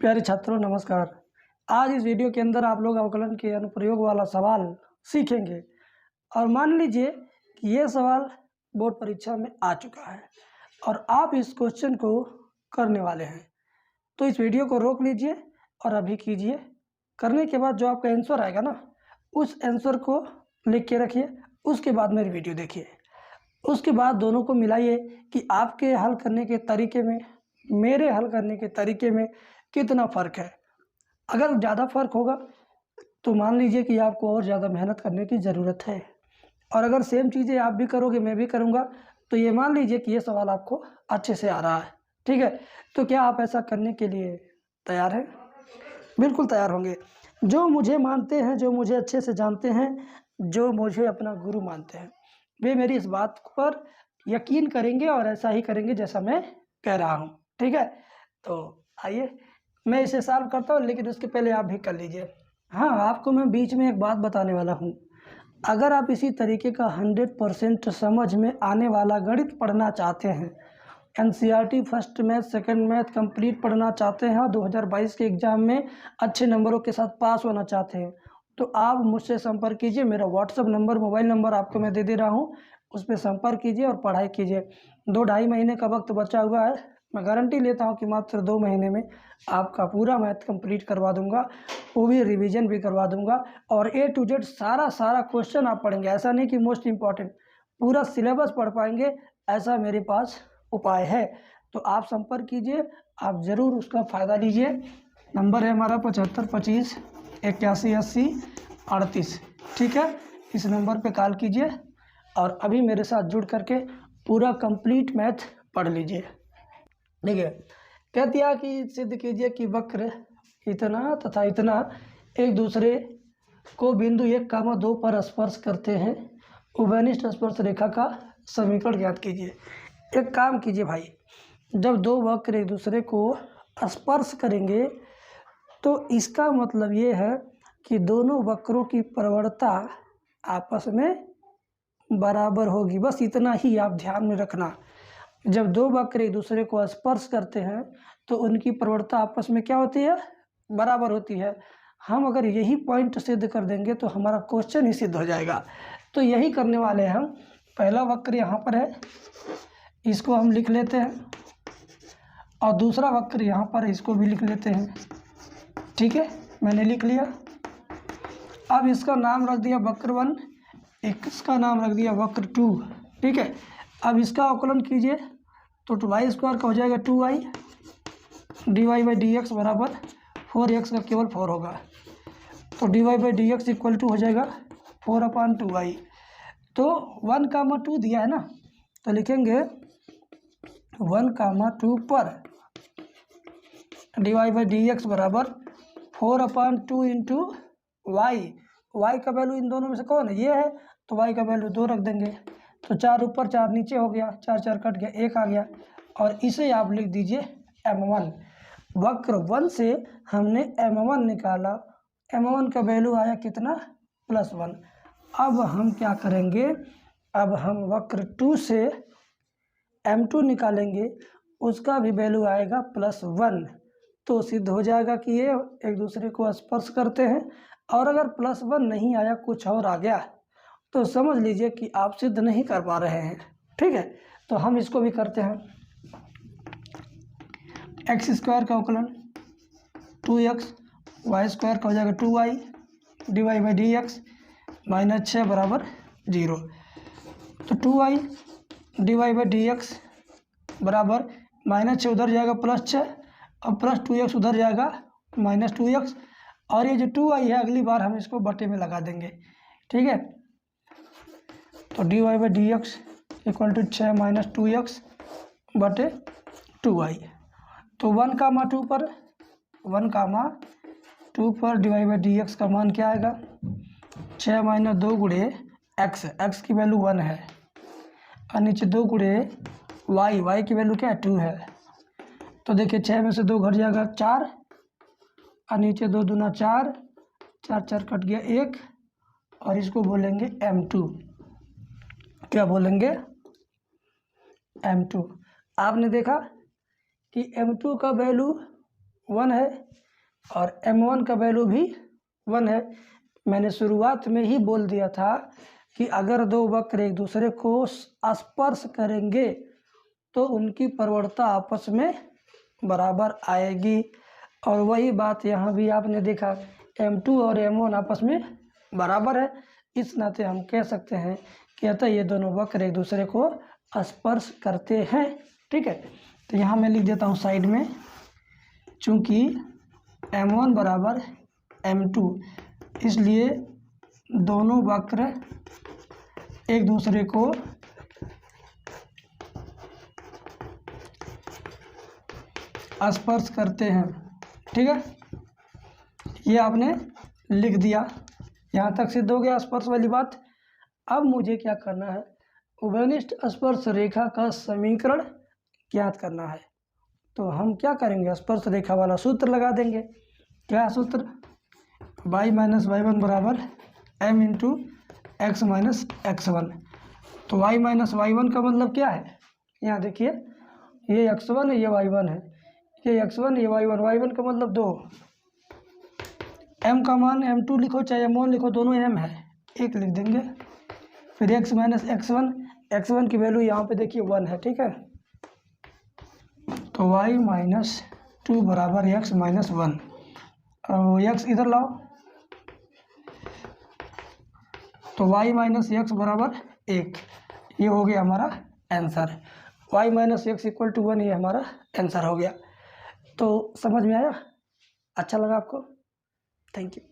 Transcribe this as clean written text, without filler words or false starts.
प्यारे छात्रों नमस्कार। आज इस वीडियो के अंदर आप लोग अवकलन के अनुप्रयोग वाला सवाल सीखेंगे। और मान लीजिए कि ये सवाल बोर्ड परीक्षा में आ चुका है और आप इस क्वेश्चन को करने वाले हैं, तो इस वीडियो को रोक लीजिए और अभी कीजिए। करने के बाद जो आपका आंसर आएगा ना, उस आंसर को लिख के रखिए। उसके बाद मेरी वीडियो देखिए। उसके बाद दोनों को मिलाइए कि आपके हल करने के तरीके में मेरे हल करने के तरीके में कितना फ़र्क है। अगर ज़्यादा फ़र्क होगा तो मान लीजिए कि आपको और ज़्यादा मेहनत करने की ज़रूरत है, और अगर सेम चीज़ें आप भी करोगे मैं भी करूँगा तो ये मान लीजिए कि ये सवाल आपको अच्छे से आ रहा है। ठीक है, तो क्या आप ऐसा करने के लिए तैयार हैं? बिल्कुल तैयार होंगे। जो मुझे मानते हैं, जो मुझे अच्छे से जानते हैं, जो मुझे अपना गुरु मानते हैं, वे मेरी इस बात पर यकीन करेंगे और ऐसा ही करेंगे जैसा मैं कह रहा हूँ। ठीक है, तो आइए मैं इसे सॉल्व करता हूँ, लेकिन उसके पहले आप भी कर लीजिए। हाँ, आपको मैं बीच में एक बात बताने वाला हूँ। अगर आप इसी तरीके का 100% समझ में आने वाला गणित पढ़ना चाहते हैं, NCERT first math second math complete पढ़ना चाहते हैं और 2022 के एग्ज़ाम में अच्छे नंबरों के साथ पास होना चाहते हैं, तो आप मुझसे संपर्क कीजिए। मेरा व्हाट्सअप नंबर, मोबाइल नंबर आपको मैं दे रहा हूँ, उस पर संपर्क कीजिए और पढ़ाई कीजिए। 2-2.5 महीने का वक्त बचा हुआ है। मैं गारंटी लेता हूँ कि मात्र 2 महीने में आपका पूरा मैथ कंप्लीट करवा दूंगा, वो भी रिवीजन भी करवा दूंगा, और A to Z सारा क्वेश्चन आप पढ़ेंगे। ऐसा नहीं कि मोस्ट इम्पॉर्टेंट, पूरा सिलेबस पढ़ पाएंगे, ऐसा मेरे पास उपाय है। तो आप संपर्क कीजिए, आप ज़रूर उसका फ़ायदा लीजिए। नंबर है हमारा 75 25 81 80 38। ठीक है, इस नंबर पे कॉल कीजिए और अभी मेरे साथ जुड़ करके पूरा कंप्लीट मैथ पढ़ लीजिए। ठीक है, कहती है कि सिद्ध कीजिए कि वक्र इतना तथा इतना एक दूसरे को बिंदु 1, 2 पर स्पर्श करते हैं। उभयनिष्ठ स्पर्श रेखा का समीकरण ज्ञात कीजिए। एक काम कीजिए भाई, जब दो वक्र एक दूसरे को स्पर्श करेंगे तो इसका मतलब ये है कि दोनों वक्रों की प्रवणता आपस में बराबर होगी। बस इतना ही आप ध्यान में रखना। जब दो वक्र एक दूसरे को स्पर्श करते हैं तो उनकी प्रवणता आपस में क्या होती है? बराबर होती है। हम अगर यही पॉइंट सिद्ध कर देंगे तो हमारा क्वेश्चन ही सिद्ध हो जाएगा। तो यही करने वाले हैं हम। पहला वक्र यहाँ पर है, इसको हम लिख लेते हैं, और दूसरा वक्र यहाँ पर है, इसको भी लिख लेते हैं। ठीक है, मैंने लिख लिया। अब इसका नाम रख दिया वक्र 1, इसका नाम रख दिया वक्र 2। ठीक है, अब इसका अवकलन कीजिए तो 2y² का हो जाएगा 2y, dy/dx बराबर 4x का केवल 4 होगा, तो dy/dx इक्वल टू हो जाएगा 4/2y। तो 1, 2 दिया है ना, तो लिखेंगे 1, 2 पर dy/dx बराबर 4/2 इंटू वाई। वाई का वैल्यू इन दोनों में से कौन है? ये है, तो वाई का वैल्यू 2 रख देंगे। तो 4 ऊपर 4 नीचे हो गया, 4 कट गया, 1 आ गया, और इसे आप लिख दीजिए m1। वक्र 1 से हमने m1 निकाला, m1 का वैल्यू आया कितना? +1। अब हम क्या करेंगे? अब हम वक्र 2 से m2 निकालेंगे, उसका भी वैल्यू आएगा +1। तो सिद्ध हो जाएगा कि ये एक दूसरे को स्पर्श करते हैं। और अगर +1 नहीं आया, कुछ और आ गया, तो समझ लीजिए कि आप सिद्ध नहीं कर पा रहे हैं। ठीक है, तो हम इसको भी करते हैं। x² का अवकलन 2x, y² का हो जाएगा 2y, dy/dx -6 बराबर 0। तो 2y dy/dx बराबर -6 उधर जाएगा +6, और +2x उधर जाएगा -2x, और ये जो 2y है अगली बार हम इसको बटे में लगा देंगे। ठीक है, तो dy/dx इक्वल टू 6 - 2x बटे 2y। तो 1, 2 पर dy/dx का मान क्या आएगा? 6 - 2 गुणे x की वैल्यू 1 है, और नीचे 2 गुणे y की वैल्यू क्या है? 2 है। तो देखिए 6 में से 2 घट जाएगा 4, और नीचे 2 दूना 4, 4 कट गया 1, और इसको बोलेंगे m2। क्या बोलेंगे? m2। आपने देखा कि m2 का वैल्यू 1 है और m1 का वैल्यू भी 1 है। मैंने शुरुआत में ही बोल दिया था कि अगर दो वक्र एक दूसरे को स्पर्श करेंगे तो उनकी प्रवणता आपस में बराबर आएगी, और वही बात यहाँ भी आपने देखा, m2 और m1 आपस में बराबर है। इस नाते हम कह सकते हैं कि अतः ये दोनों वक्र एक दूसरे को स्पर्श करते हैं। ठीक है, तो यहाँ मैं लिख देता हूँ साइड में, चूँकि m1 बराबर m2 इसलिए दोनों वक्र एक दूसरे को स्पर्श करते हैं। ठीक है, ये आपने लिख दिया, यहाँ तक सिद्ध हो गया स्पर्श वाली बात। अब मुझे क्या करना है, उभयनिष्ठ स्पर्श रेखा का समीकरण ज्ञात करना है। तो हम क्या करेंगे, स्पर्श रेखा वाला सूत्र लगा देंगे। क्या सूत्र, y माइनस y1 बराबर m into x minus x1। तो y माइनस y1 का मतलब क्या है, यहाँ देखिए, ये x1 है, ये y1 है, ये x1 ये y1, y1 का मतलब 2, m का मान m2 लिखो चाहे m1 लिखो, दोनों m है, एक लिख देंगे। फिर x माइनस x1 की वैल्यू यहाँ पे देखिए 1 है। ठीक है, तो y माइनस 2 बराबर x माइनस 1, और x इधर लाओ, तो y माइनस x बराबर 1, ये हो गया हमारा answer. y minus x equal to 1, ये हमारा आंसर हो गया। तो समझ में आया, अच्छा लगा आपको, थैंक यू।